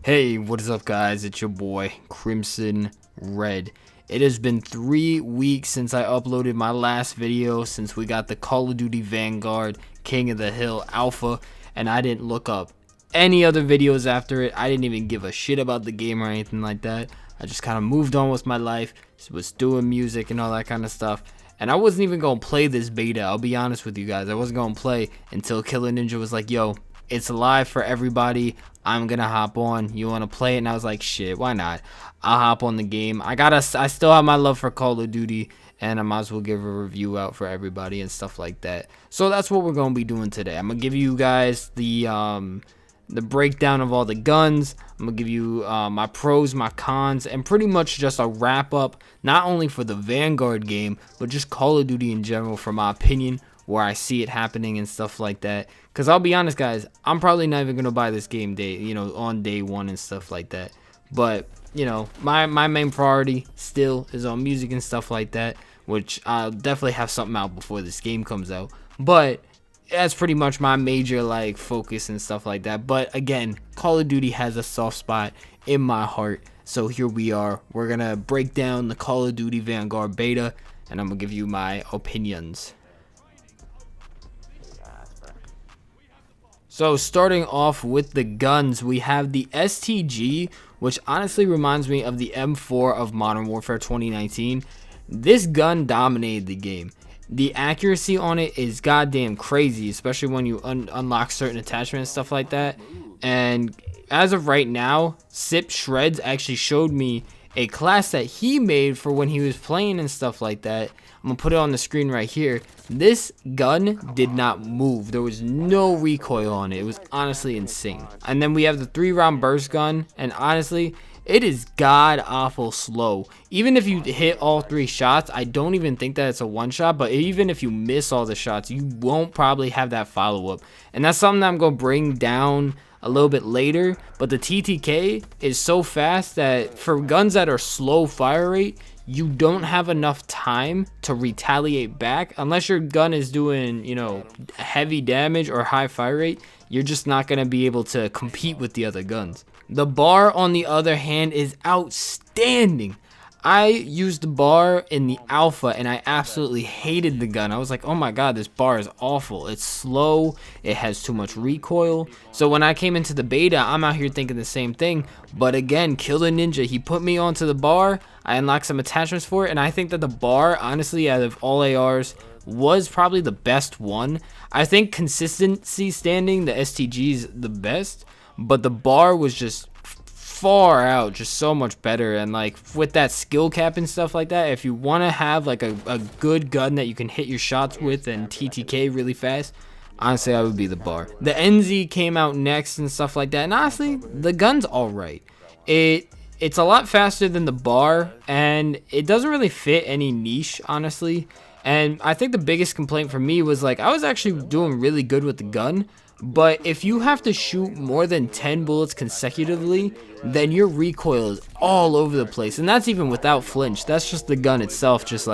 Hey, what is up guys? It's your boy Crimson Red. It has been 3 weeks since I uploaded my last video, since we got the Call of Duty Vanguard King of the Hill Alpha, and I didn't look up any other videos after it. I didn't even give a shit about the game or anything like that. I just kind of moved on with my life, was doing music and all that kind of stuff. And I wasn't even going to play this beta, I'll be honest with you guys. I wasn't going to play until Killer Ninja was like, yo, it's live for everybody, I'm gonna hop on, you want to play it? And I was like, shit, why not? I'll hop on the game. I still have my love for Call of Duty, and I might as well give a review out for everybody and stuff like that. So that's what we're gonna be doing today. I'm gonna give you guys the breakdown of all the guns. I'm gonna give you my pros, my cons, and pretty much just a wrap up, not only for the Vanguard game, but just Call of Duty in general, for my opinion, where I see it happening and stuff like that. Because I'll be honest guys, I'm probably not even gonna buy this game on day one and stuff like that. But my main priority still is on music and stuff like that, which I'll definitely have something out before this game comes out. But that's pretty much my major focus and stuff like that. But again, Call of Duty has a soft spot in my heart, so here we are. We're gonna break down the Call of Duty Vanguard beta, and I'm gonna give you my opinions. So starting off with the guns, we have the STG, which honestly reminds me of the M4 of Modern Warfare 2019. This gun dominated the game. The accuracy on it is goddamn crazy, especially when you unlock certain attachments and stuff like that. And as of right now, Sip Shreds actually showed me a class that he made for when he was playing and stuff like that. I'm gonna put it on the screen right here. This gun did not move. There was no recoil on it. It was honestly insane. And then we have the 3-round burst gun, and honestly, it is god awful slow. Even if you hit all 3 shots, I don't even think that it's a one shot, but even if you miss all the shots, you won't probably have that follow-up. And that's something that I'm gonna bring down a little bit later. But the TTK is so fast that for guns that are slow fire rate, you don't have enough time to retaliate back. Unless your gun is doing heavy damage or high fire rate, you're just not going to be able to compete with the other guns. The bar, on the other hand, is outstanding. I used the bar in the alpha and I absolutely hated the gun. I was like, oh my god, this bar is awful. It's slow, it has too much recoil. So when I came into the beta, I'm out here thinking the same thing. But again, Killer Ninja, he put me onto the bar. I unlocked some attachments for it, and I think that the bar, honestly, out of all ARs, was probably the best one. I think consistency standing, the STG is the best, but the bar was just far out, just so much better. And with that skill cap and stuff like that, if you want to have a good gun that you can hit your shots with and TTK really fast, honestly, I would be the bar. The NZ came out next and stuff like that, and honestly, the gun's alright. It's a lot faster than the bar, and it doesn't really fit any niche, honestly. And I think the biggest complaint for me was I was actually doing really good with the gun, but if you have to shoot more than 10 bullets consecutively, then your recoil is all over the place. And that's even without flinch. That's just the gun itself just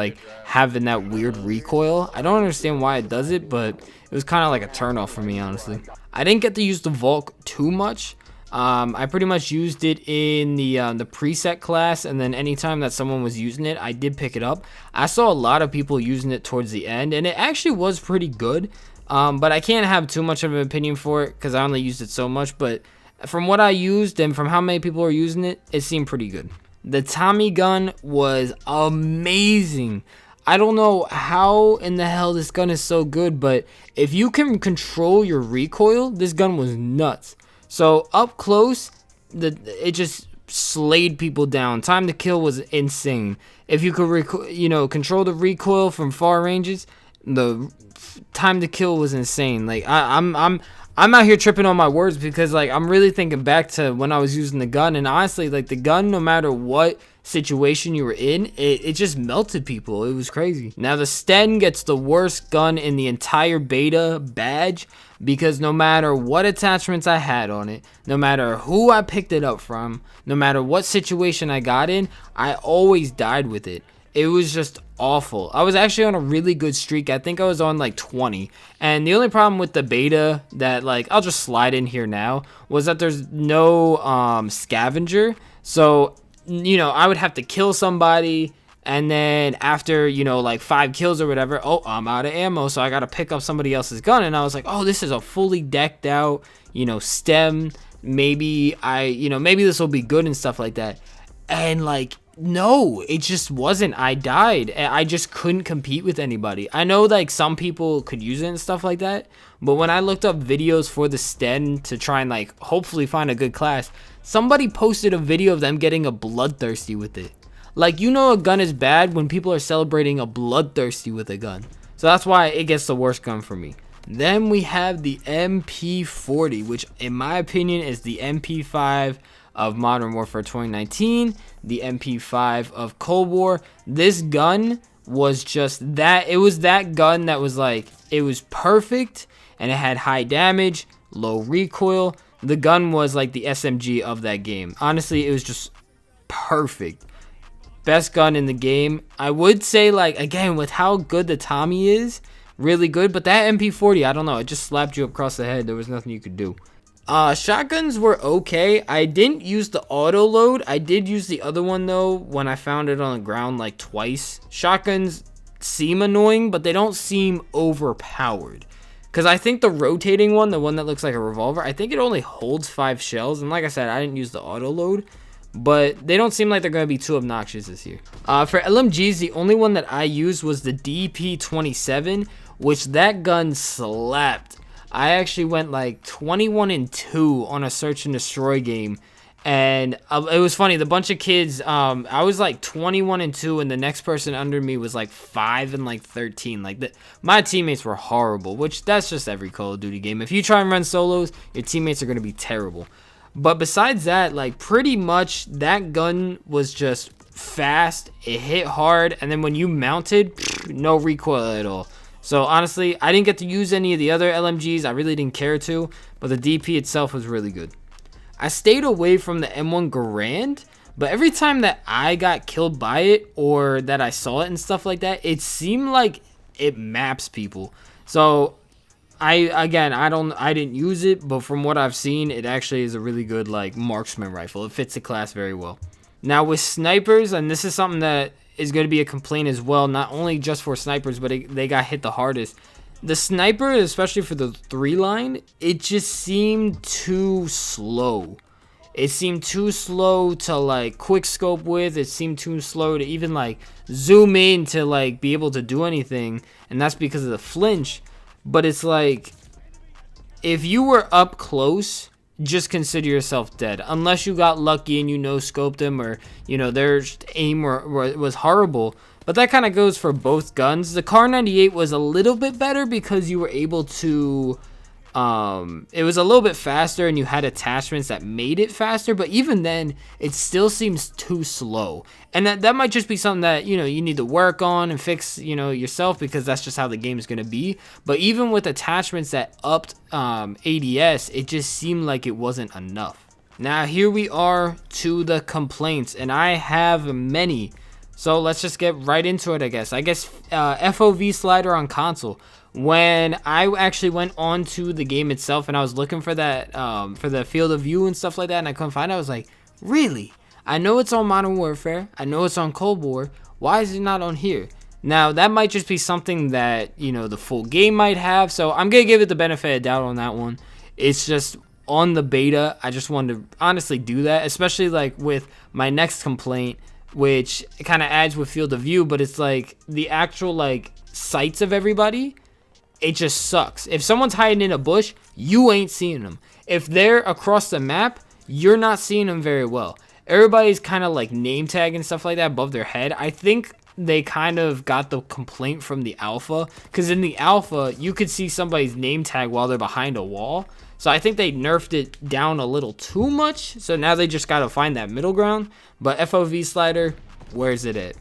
having that weird recoil. I don't understand why it does it, but it was kind of like a turnoff for me, honestly. I didn't get to use the Volk too much. I pretty much used it in the preset class, and then anytime that someone was using it, I did pick it up. I saw a lot of people using it towards the end, and it actually was pretty good. But I can't have too much of an opinion for it because I only used it so much. But from what I used and from how many people are using it, it seemed pretty good. The Tommy gun was amazing. I don't know how in the hell this gun is so good, but if you can control your recoil, this gun was nuts. So up close, it just slayed people down. Time to kill was insane. If you could control the recoil from far ranges, the time to kill was insane. I'm out here tripping on my words because I'm really thinking back to when I was using the gun, and honestly, the gun, no matter what situation you were in, it just melted people. It was crazy. Now the Sten gets the worst gun in the entire beta badge, because no matter what attachments I had on it, no matter who I picked it up from, no matter what situation I got in, I always died with it. It was just awful. I was actually on a really good streak. I think I was on like 20. And the only problem with the beta that, like, I'll just slide in here now, was that there's no scavenger. So, you know, I would have to kill somebody, and then after, you know, like 5 kills or whatever, oh, I'm out of ammo, so I gotta pick up somebody else's gun. And I was like, oh, this is a fully decked out, you know, stem. Maybe maybe this will be good and stuff like that. And like, no, it just wasn't. I died. I just couldn't compete with anybody. I know like some people could use it and stuff like that, but when I looked up videos for the stem to try and like hopefully find a good class, somebody posted a video of them getting a bloodthirsty with it. Like, you know, a gun is bad when people are celebrating a bloodthirsty with a gun. So that's why it gets the worst gun for me. Then we have the MP40, which in my opinion is the MP5 of Modern Warfare 2019, the MP5 of Cold War. This gun was just that. It was that gun that was like, it was perfect, and it had high damage, low recoil. The gun was like the SMG of that game. Honestly, it was just perfect. Best gun in the game. I would say, like, again, with how good the Tommy is, really good. But that MP40, I don't know, it just slapped you across the head. There was nothing you could do. Shotguns were okay. I didn't use the auto load. I did use the other one though when I found it on the ground like twice. Shotguns seem annoying, but they don't seem overpowered. Because I think the rotating one, the one that looks like a revolver, I think it only holds 5 shells. And like I said, I didn't use the auto load. But they don't seem like they're going to be too obnoxious this year. For LMGs, the only one that I used was the DP27, which that gun slapped. I actually went like 21-2 on a search and destroy game. And it was funny. The bunch of kids, I was like 21-2, and the next person under me was like 5-13. Like, my teammates were horrible, which that's just every Call of Duty game. If you try and run solos, your teammates are going to be terrible. But besides that, like, pretty much that gun was just fast. It hit hard, and then when you mounted, no recoil at all. So honestly, I didn't get to use any of the other LMGs. I really didn't care to, but the DP itself was really good. I stayed away from the M1 Garand, but every time that I got killed by it or that I saw it and stuff like that, it seemed like it maps people. So I didn't use it, but from what I've seen, it actually is a really good like marksman rifle. It fits the class very well. Now with snipers, and this is something that is going to be a complaint as well, not only just for snipers, but they got hit the hardest. The sniper, especially for the 3-line, it just seemed too slow. It seemed too slow to like quick scope with. It seemed too slow to even like zoom in to like be able to do anything, and that's because of the flinch. But it's like, if you were up close, just consider yourself dead. Unless you got lucky and you no-scoped them, or, you know, their aim was horrible. But that kind of goes for both guns. The Kar 98 was a little bit better because you were able to... it was a little bit faster, and you had attachments that made it faster, but even then it still seems too slow. And that might just be something that, you know, you need to work on and fix, you know, yourself, because that's just how the game is going to be. But even with attachments that upped ADS, it just seemed like it wasn't enough. Now here we are to the complaints, and I have many, so let's just get right into it. I guess FOV slider on console. When I actually went on to the game itself and I was looking for that, for the field of view and stuff like that, and I couldn't find it, I was like, really? I know it's on Modern Warfare. I know it's on Cold War. Why is it not on here? Now, that might just be something that, you know, the full game might have, so I'm going to give it the benefit of doubt on that one. It's just on the beta. I just wanted to honestly do that, especially like with my next complaint, which kind of adds with field of view, but it's like the actual like sights of everybody. It just sucks. If someone's hiding in a bush, you ain't seeing them. If they're across the map, you're not seeing them very well. Everybody's kind of like name tag and stuff like that above their head. I think they kind of got the complaint from the alpha, because in the alpha, you could see somebody's name tag while they're behind a wall. So I think they nerfed it down a little too much. So now they just got to find that middle ground. But FOV slider, where's it at?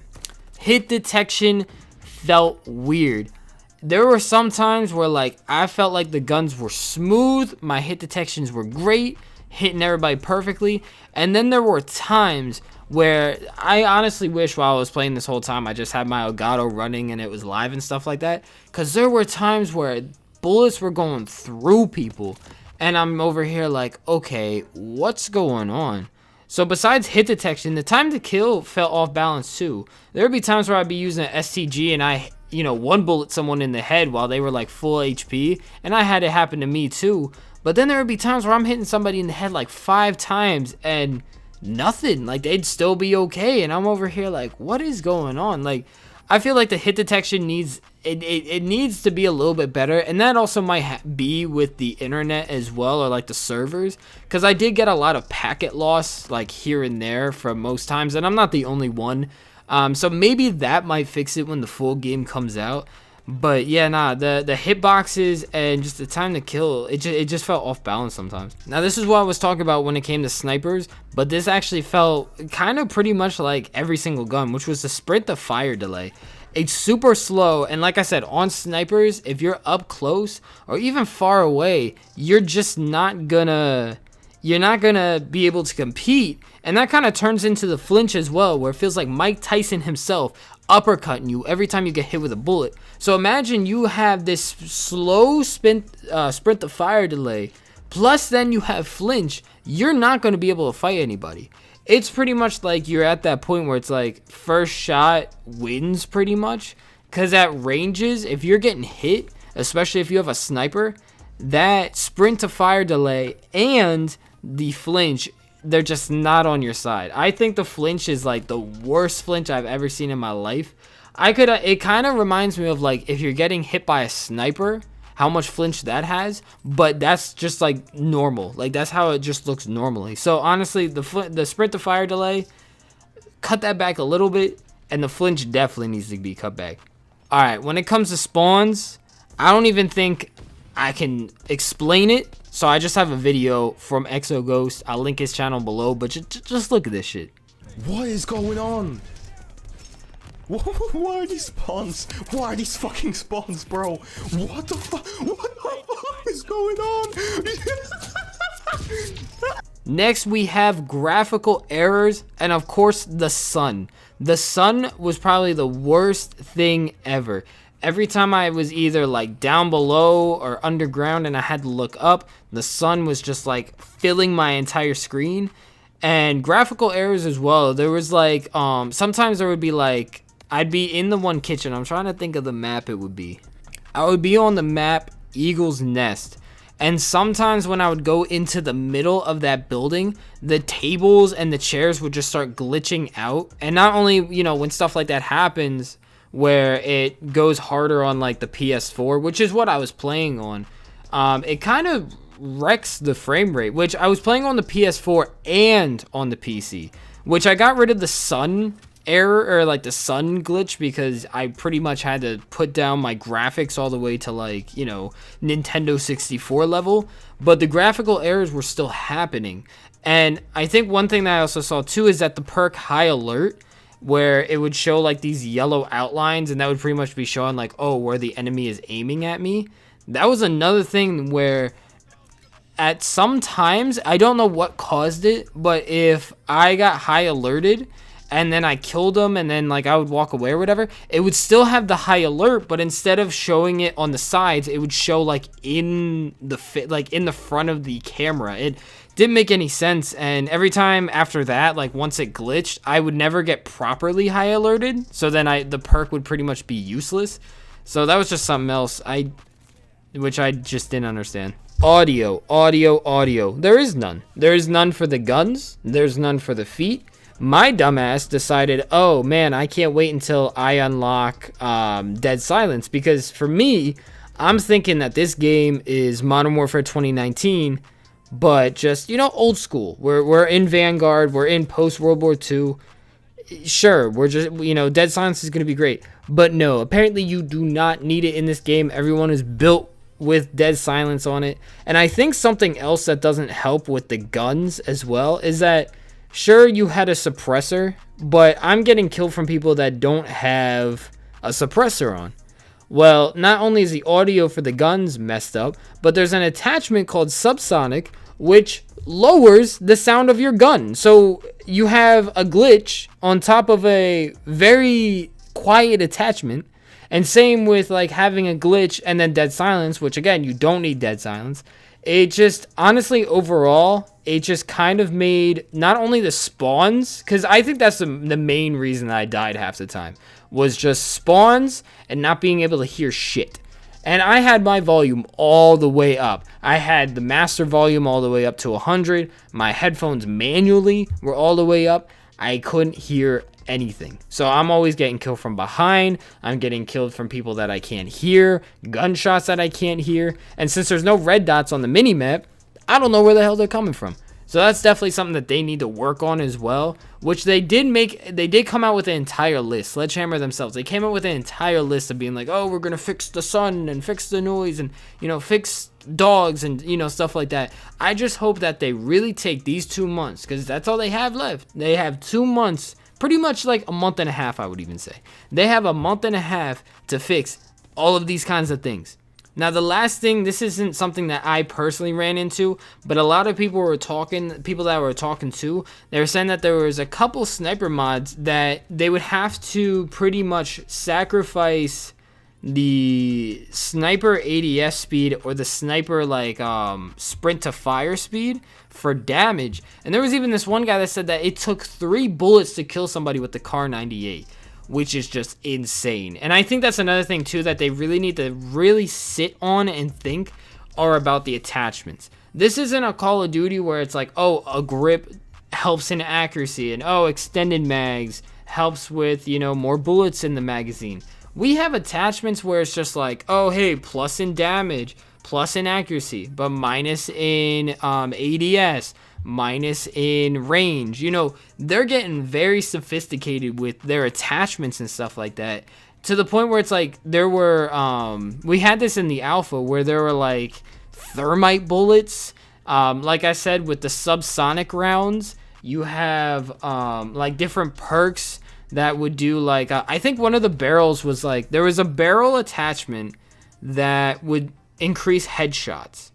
Hit detection felt weird. There were some times where like I felt like the guns were smooth, my hit detections were great, hitting everybody perfectly. And then there were times where I honestly wish while I was playing this whole time I just had my Elgato running and it was live and stuff like that, because there were times where bullets were going through people and I'm over here like, okay, what's going on? So besides hit detection, the time to kill felt off balance too. There would be times where I'd be using an STG and I, one bullet someone in the head while they were like full HP, and I had it happen to me too. But then there would be times where I'm hitting somebody in the head like 5 times and nothing, like they'd still be okay, and I'm over here like, what is going on? Like, I feel like the hit detection needs it needs to be a little bit better, and that also might be with the internet as well, or like the servers, because I did get a lot of packet loss like here and there from most times, and I'm not the only one. So maybe that might fix it when the full game comes out. But yeah, nah, the hitboxes and just the time to kill, it just felt off balance sometimes. Now this is what I was talking about when it came to snipers, but this actually felt kind of pretty much like every single gun, which was the sprint to fire delay. It's super slow, and like I said, on snipers, if you're up close or even far away, you're just not gonna be able to compete. And that kind of turns into the flinch as well, where it feels like Mike Tyson himself uppercutting you every time you get hit with a bullet. So imagine you have this slow sprint to fire delay, plus then you have flinch. You're not going to be able to fight anybody. It's pretty much like you're at that point where it's like first shot wins pretty much, because at ranges, if you're getting hit, especially if you have a sniper, that sprint to fire delay and the flinch, they're just not on your side. I think the flinch is like the worst flinch I've ever seen in my life. It kind of reminds me of like if you're getting hit by a sniper, how much flinch that has, but that's just like normal. Like that's how it just looks normally. So honestly, the sprint to fire delay, cut that back a little bit, and the flinch definitely needs to be cut back. All right, when it comes to spawns, I don't even think I can explain it. So I just have a video from Exoghost. I'll link his channel below, but just look at this shit. What is going on? Why are these spawns? Why are these fucking spawns, bro? What the fuck? What the fuck is going on? Next, we have graphical errors, and of course, the sun. The sun was probably the worst thing ever. Every time I was either like down below or underground and I had to look up, the sun was just like filling my entire screen. And graphical errors as well. There was like sometimes there would be like, I'd be in the one kitchen. I'm trying to think of the map it would be. I would be on the map Eagle's Nest. And sometimes when I would go into the middle of that building, the tables and the chairs would just start glitching out. And not only, when stuff like that happens, where it goes harder on like the PS4, which is what I was playing on, it kind of wrecks the frame rate, which I was playing on the PS4 and on the PC, which I got rid of the sun error, or like the sun glitch, because I pretty much had to put down my graphics all the way to like, Nintendo 64 level, but the graphical errors were still happening. And I think one thing that I also saw too is that the perk High Alert, where it would show like these yellow outlines, and that would pretty much be showing like, oh, where the enemy is aiming at me. That was another thing where at some times, I don't know what caused it, but if I got high alerted and then I killed them and then like I would walk away or whatever, it would still have the high alert, but instead of showing it on the sides, it would show like in the front of the camera. It didn't make any sense, and every time after that, like once it glitched, I would never get properly high alerted, so then the perk would pretty much be useless. So that was just something else which I just didn't understand. Audio. There is none. There is none for the guns. There's none for the feet. My dumbass decided, oh man, I can't wait until I unlock Dead Silence, because for me, I'm thinking that this game is Modern Warfare 2019, but just, old school. We're in Vanguard, we're in post World War II. Sure, we're just, Dead Silence is going to be great, but no, apparently you do not need it in this game. Everyone is built with Dead Silence on it. And I think something else that doesn't help with the guns as well is that, sure, you had a suppressor, but I'm getting killed from people that don't have a suppressor on. Well, not only is the audio for the guns messed up, but there's an attachment called Subsonic, which lowers the sound of your gun. So you have a glitch on top of a very quiet attachment. And same with like having a glitch and then dead silence, which again, you don't need dead silence. It just, honestly, overall, it just kind of made not only the spawns, because I think that's the main reason that I died half the time, was just spawns and not being able to hear shit. And I had my volume all the way up. I had the master volume all the way up to 100. My headphones manually were all the way up. I couldn't hear anything. So I'm always getting killed from behind. I'm getting killed from people that I can't hear, gunshots that I can't hear. And since there's no red dots on the mini-map, I don't know where the hell they're coming from. So that's definitely something that they need to work on as well, which they did come out with an entire list. Sledgehammer themselves, they came out with an entire list of being like, oh, we're going to fix the sun and fix the noise and, you know, fix dogs and, you know, stuff like that. I just hope that they really take these 2 months, because that's all they have left. They have 2 months, pretty much like a month and a half, I would even say. They have a month and a half to fix all of these kinds of things. Now, the last thing, this isn't something that I personally ran into, but a lot of people that were talking to, they were saying that there was a couple sniper mods that they would have to pretty much sacrifice the sniper ADS speed or the sniper like sprint to fire speed for damage. And there was even this one guy that said that it took 3 bullets to kill somebody with the Kar 98. Which is just insane. And I think that's another thing too that they really need to really sit on and think are about the attachments. This isn't a Call of Duty where it's like, oh, a grip helps in accuracy, and oh, extended mags helps with, you know, more bullets in the magazine. We have attachments where it's just like, oh, hey, plus in damage, plus in accuracy, but minus in ADS, minus in range. You know, they're getting very sophisticated with their attachments and stuff like that, to the point where it's like there were we had this in the alpha where there were like thermite bullets, like I said, with the subsonic rounds. You have like different perks that would do like I think one of the barrels was like, there was a barrel attachment that would increase headshots.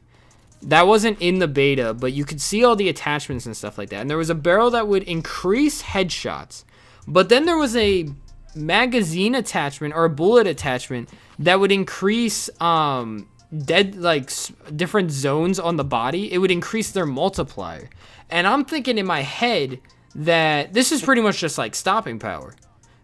That wasn't in the beta, but you could see all the attachments and stuff like that. And there was a barrel that would increase headshots. But then there was a magazine attachment or a bullet attachment that would increase different zones on the body. It would increase their multiplier. And I'm thinking in my head that this is pretty much just like stopping power.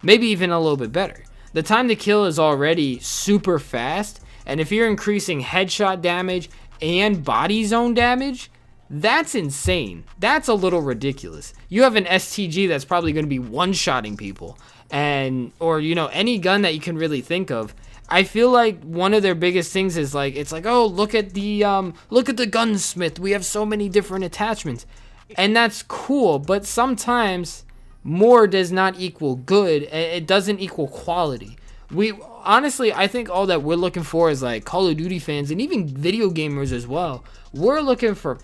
Maybe even a little bit better. The time to kill is already super fast. And if you're increasing headshot damage and body zone damage, that's insane. That's a little ridiculous. You have an STG that's probably going to be one-shotting people, and or you know, any gun that you can really think of. I feel like one of their biggest things is like, it's like, oh, look at the gunsmith, we have so many different attachments. And that's cool, but sometimes more does not equal good. It doesn't equal quality. Honestly, I think all that we're looking for is like Call of Duty fans and even video gamers as well. We're looking for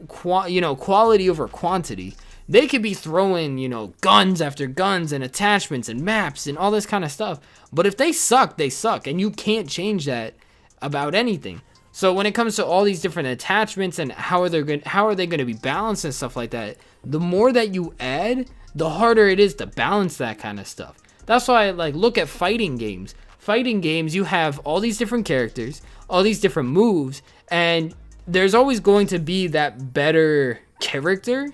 quality over quantity. They could be throwing, you know, guns after guns and attachments and maps and all this kind of stuff. But if they suck, they suck, and you can't change that about anything. So when it comes to all these different attachments and how are they going to be balanced and stuff like that, the more that you add, the harder it is to balance that kind of stuff. That's why I like look at fighting games. Fighting games, you have all these different characters, all these different moves, and there's always going to be that better character,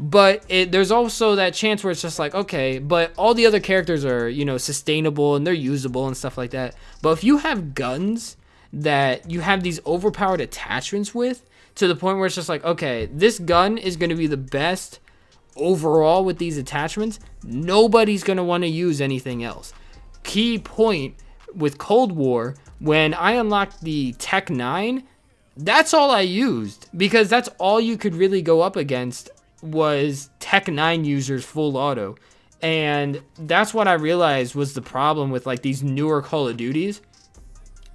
but there's also that chance where it's just like, okay, but all the other characters are, you know, sustainable and they're usable and stuff like that. But if you have guns that you have these overpowered attachments with, to the point where it's just like, okay, this gun is going to be the best overall with these attachments, nobody's going to want to use anything else. Key point with Cold War, when I unlocked the Tech 9, that's all I used, because that's all you could really go up against was Tech 9 users full auto. And that's what I realized was the problem with like these newer Call of Duties.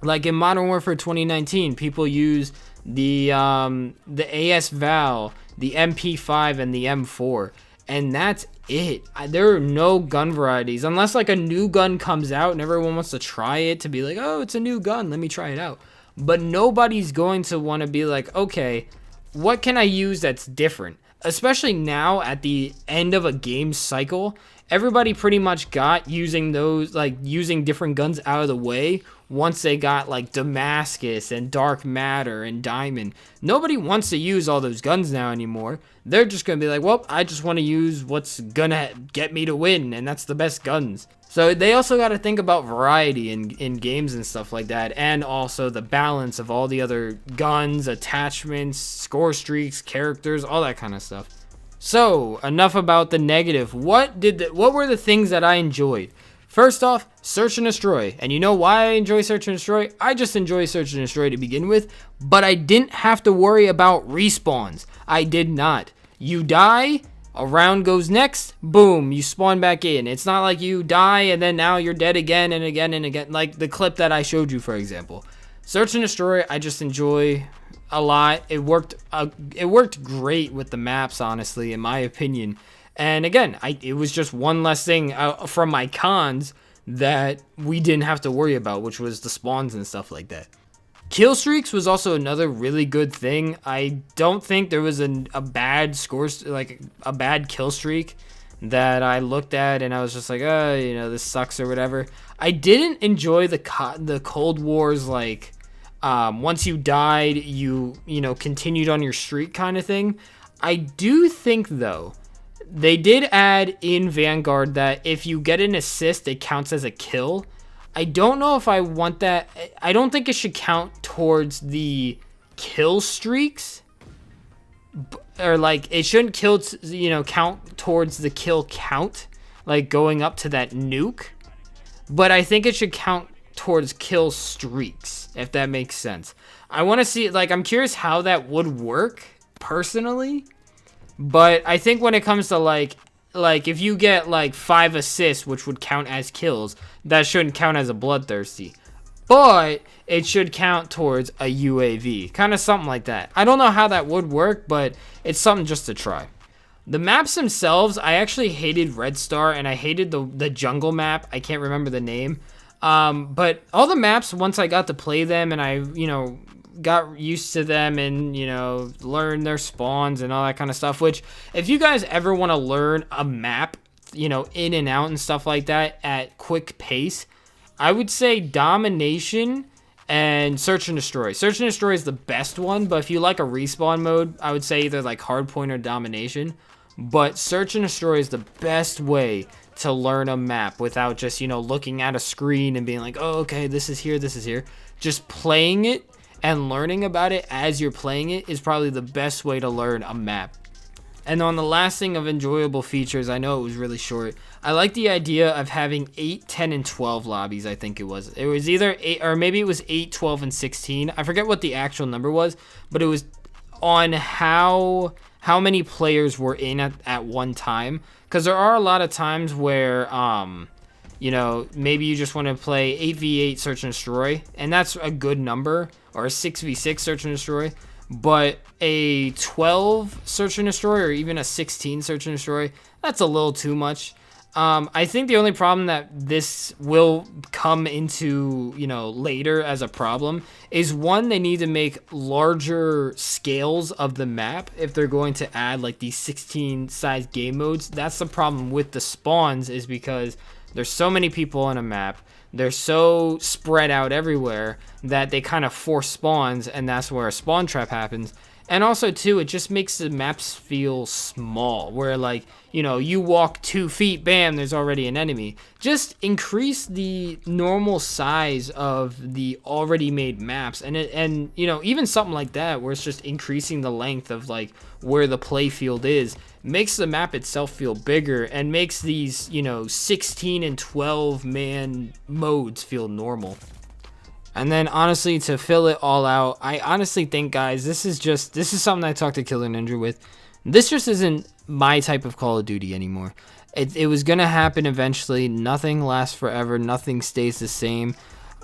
Like in Modern Warfare 2019, people use the AS Val, the MP5, and the M4, and that's it. There are no gun varieties unless like a new gun comes out and everyone wants to try it to be like, oh, it's a new gun, let me try it out. But nobody's going to want to be like, okay, what can I use that's different? Especially now at the end of a game cycle, everybody pretty much got using those, like using different guns out of the way once they got like Damascus and Dark Matter and Diamond. Nobody wants to use all those guns now anymore. They're just going to be like, well, I just want to use what's going to get me to win, and that's the best guns. So they also got to think about variety in games and stuff like that, and also the balance of all the other guns, attachments, score streaks, characters, all that kind of stuff. So enough about the negative. What were the things that I enjoyed? First off, Search and Destroy. And you know why I enjoy Search and Destroy? I just enjoy Search and Destroy to begin with, but I didn't have to worry about respawns. I did not. You die, a round goes next, boom, you spawn back in. It's not like you die and then now you're dead again and again and again, like the clip that I showed you, for example. Search and Destroy, I just enjoy a lot. It worked great with the maps, honestly, in my opinion. And again, it was just one less thing from my cons that we didn't have to worry about, which was the spawns and stuff like that. Kill streaks was also another really good thing. I don't think there was a bad score, like a bad kill streak that I looked at and I was just like, oh, you know, this sucks or whatever. I didn't enjoy the Cold Wars, like once you died, you know, continued on your streak kind of thing. I do think though, they did add in Vanguard that if you get an assist, it counts as a kill. I don't know if I want that. I don't think it should count towards the kill streaks, or like it shouldn't count towards the kill count, like going up to that nuke. But I think it should count towards kill streaks, if that makes sense. I want to see, like, I'm curious how that would work personally. But I think when it comes to like if you get like 5 assists, which would count as kills, that shouldn't count as a bloodthirsty. But it should count towards a UAV. Kind of something like that. I don't know how that would work, but it's something just to try. The maps themselves, I actually hated Red Star, and I hated the jungle map. I can't remember the name. But all the maps, once I got to play them and I, got used to them and, learn their spawns and all that kind of stuff, which if you guys ever want to learn a map, in and out and stuff like that at quick pace, I would say Domination and Search and Destroy. Search and Destroy is the best one, but if you like a respawn mode, I would say either like Hardpoint or Domination. But Search and Destroy is the best way to learn a map without just, looking at a screen and being like, oh, okay, this is here, this is here. Just playing it and learning about it as you're playing it is probably the best way to learn a map. And on the last thing of enjoyable features, I know it was really short. I like the idea of having 8, 10, and 12 lobbies, I think it was. It was either 8, or maybe it was 8, 12, and 16. I forget what the actual number was, but it was on how many players were in at one time. Because there are a lot of times where, maybe you just want to play 8v8 Search and Destroy, and that's a good number, or a 6v6 Search and Destroy. But a 12 Search and Destroy, or even a 16 Search and Destroy, that's a little too much. I think the only problem that this will come into, later as a problem is, one, they need to make larger scales of the map if they're going to add like these 16 size game modes. That's the problem with the spawns, is because there's so many people on a map. They're so spread out everywhere that they kind of force spawns, and that's where a spawn trap happens. And also, too, it just makes the maps feel small, where, like, you walk 2 feet, bam, there's already an enemy. Just increase the normal size of the already made maps, and even something like that, where it's just increasing the length of, like, where the play field is, makes the map itself feel bigger, and makes these, 16 and 12 man modes feel normal. And then, honestly, to fill it all out, I honestly think, guys, this is something I talked to Killer Ninja with. This just isn't my type of Call of Duty anymore. It was going to happen eventually. Nothing lasts forever. Nothing stays the same.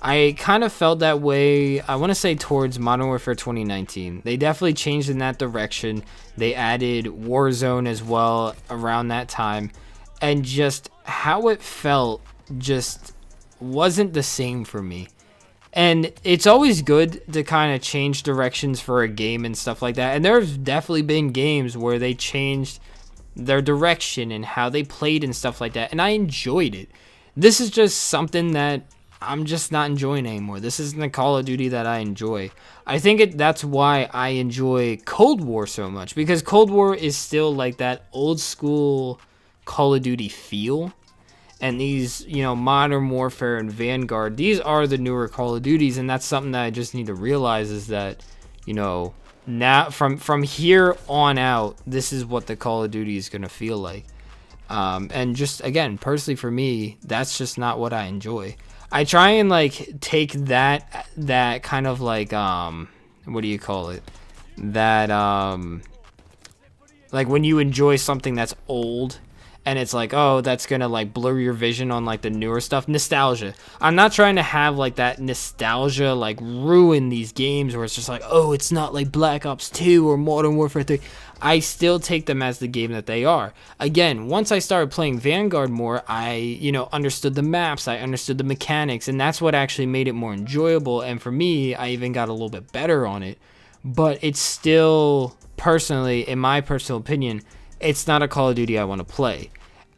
I kind of felt that way, I want to say, towards Modern Warfare 2019. They definitely changed in that direction. They added Warzone as well around that time. And just how it felt just wasn't the same for me. And it's always good to kind of change directions for a game and stuff like that. And there's definitely been games where they changed their direction and how they played and stuff like that, and I enjoyed it. This is just something that I'm just not enjoying anymore. This isn't the Call of Duty that I enjoy. I think that's why I enjoy Cold War so much, because Cold War is still like that old school Call of Duty feel. And these, Modern Warfare and Vanguard, these are the newer Call of Duties, and that's something that I just need to realize is that, now from here on out, this is what the Call of Duty is going to feel like. And just, again, personally for me, that's just not what I enjoy. I try and, like, take that kind of, like, what do you call it? That, like, when you enjoy something that's old, and it's like, oh, that's gonna like blur your vision on like the newer stuff. Nostalgia. I'm not trying to have like that nostalgia like ruin these games where it's just like, oh, it's not like Black Ops 2 or Modern Warfare 3. I still take them as the game that they are. Again, once I started playing Vanguard more, I, understood the maps, I understood the mechanics, and that's what actually made it more enjoyable. And for me, I even got a little bit better on it. But it's still, personally, in my personal opinion, it's not a Call of Duty I want to play.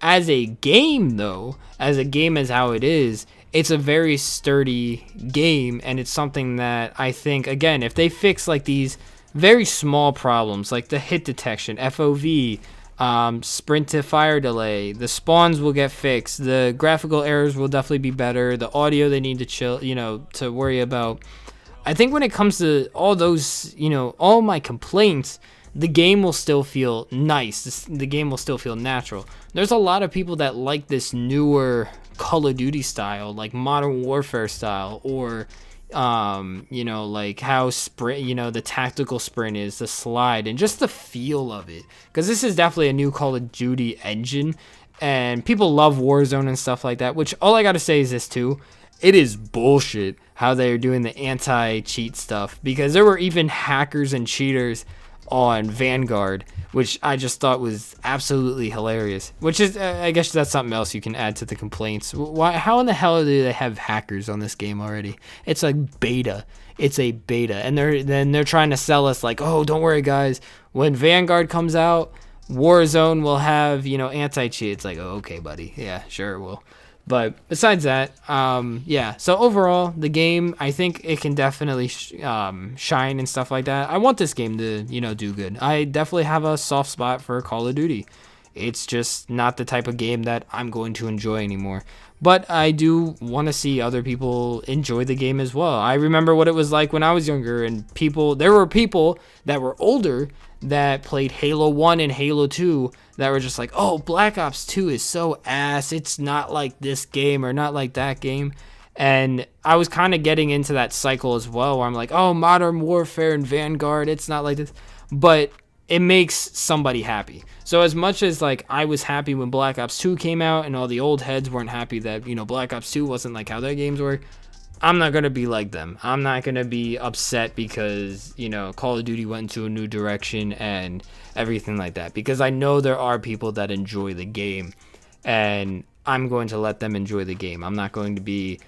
As a game, though, as how it is, it's a very sturdy game, and it's something that I think, again, if they fix like these very small problems, like the hit detection, FOV, sprint to fire delay, the spawns will get fixed, the graphical errors will definitely be better, the audio they need to chill, to worry about. I think when it comes to all those, all my complaints, the game will still feel nice. The game will still feel natural. There's a lot of people that like this newer Call of Duty style, like Modern Warfare style, or, like how sprint, the tactical sprint is, the slide, and just the feel of it. Because this is definitely a new Call of Duty engine, and people love Warzone and stuff like that, which all I gotta say is this too. It is bullshit how they're doing the anti-cheat stuff, because there were even hackers and cheaters on Vanguard, which I just thought was absolutely hilarious. Which is, I guess that's something else you can add to the complaints. Why? How in the hell do they have hackers on this game already? It's like beta. It's a beta, and they're trying to sell us like, oh, don't worry, guys. When Vanguard comes out, Warzone will have anti-cheat. It's like, oh, okay, buddy. Yeah, sure it will. But besides that, yeah. So overall, the game, I think it can definitely shine and stuff like that. I want this game to, do good. I definitely have a soft spot for Call of Duty. It's just not the type of game that I'm going to enjoy anymore. But I do want to see other people enjoy the game as well. I remember what it was like when I was younger, and there were people that were older that played Halo 1 and Halo 2 that were just like, oh, Black Ops 2 is so ass. It's not like this game or not like that game. And I was kind of getting into that cycle as well, where I'm like, oh, Modern Warfare and Vanguard, it's not like this. But it makes somebody happy. So as much as like I was happy when Black Ops 2 came out and all the old heads weren't happy that, Black Ops 2 wasn't like how their games were, I'm not going to be like them. I'm not going to be upset because, Call of Duty went into a new direction and everything like that. Because I know there are people that enjoy the game, and I'm going to let them enjoy the game. I'm not going to be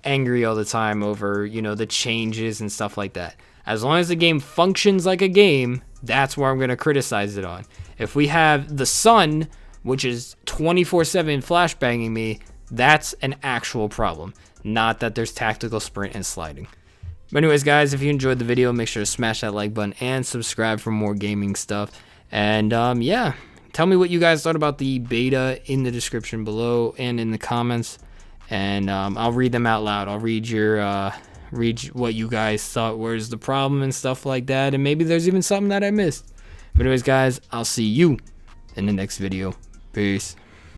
angry all the time over, the changes and stuff like that. As long as the game functions like a game, that's where I'm going to criticize it on. If we have the sun, which is 24/7 flashbanging me, that's an actual problem. Not that there's tactical sprint and sliding. But anyways, guys, if you enjoyed the video, make sure to smash that like button and subscribe for more gaming stuff. And yeah, tell me what you guys thought about the beta in the description below and in the comments. And I'll read them out loud. I'll read read what you guys thought was the problem and stuff like that. And maybe there's even something that I missed. But anyways, guys, I'll see you in the next video. Peace.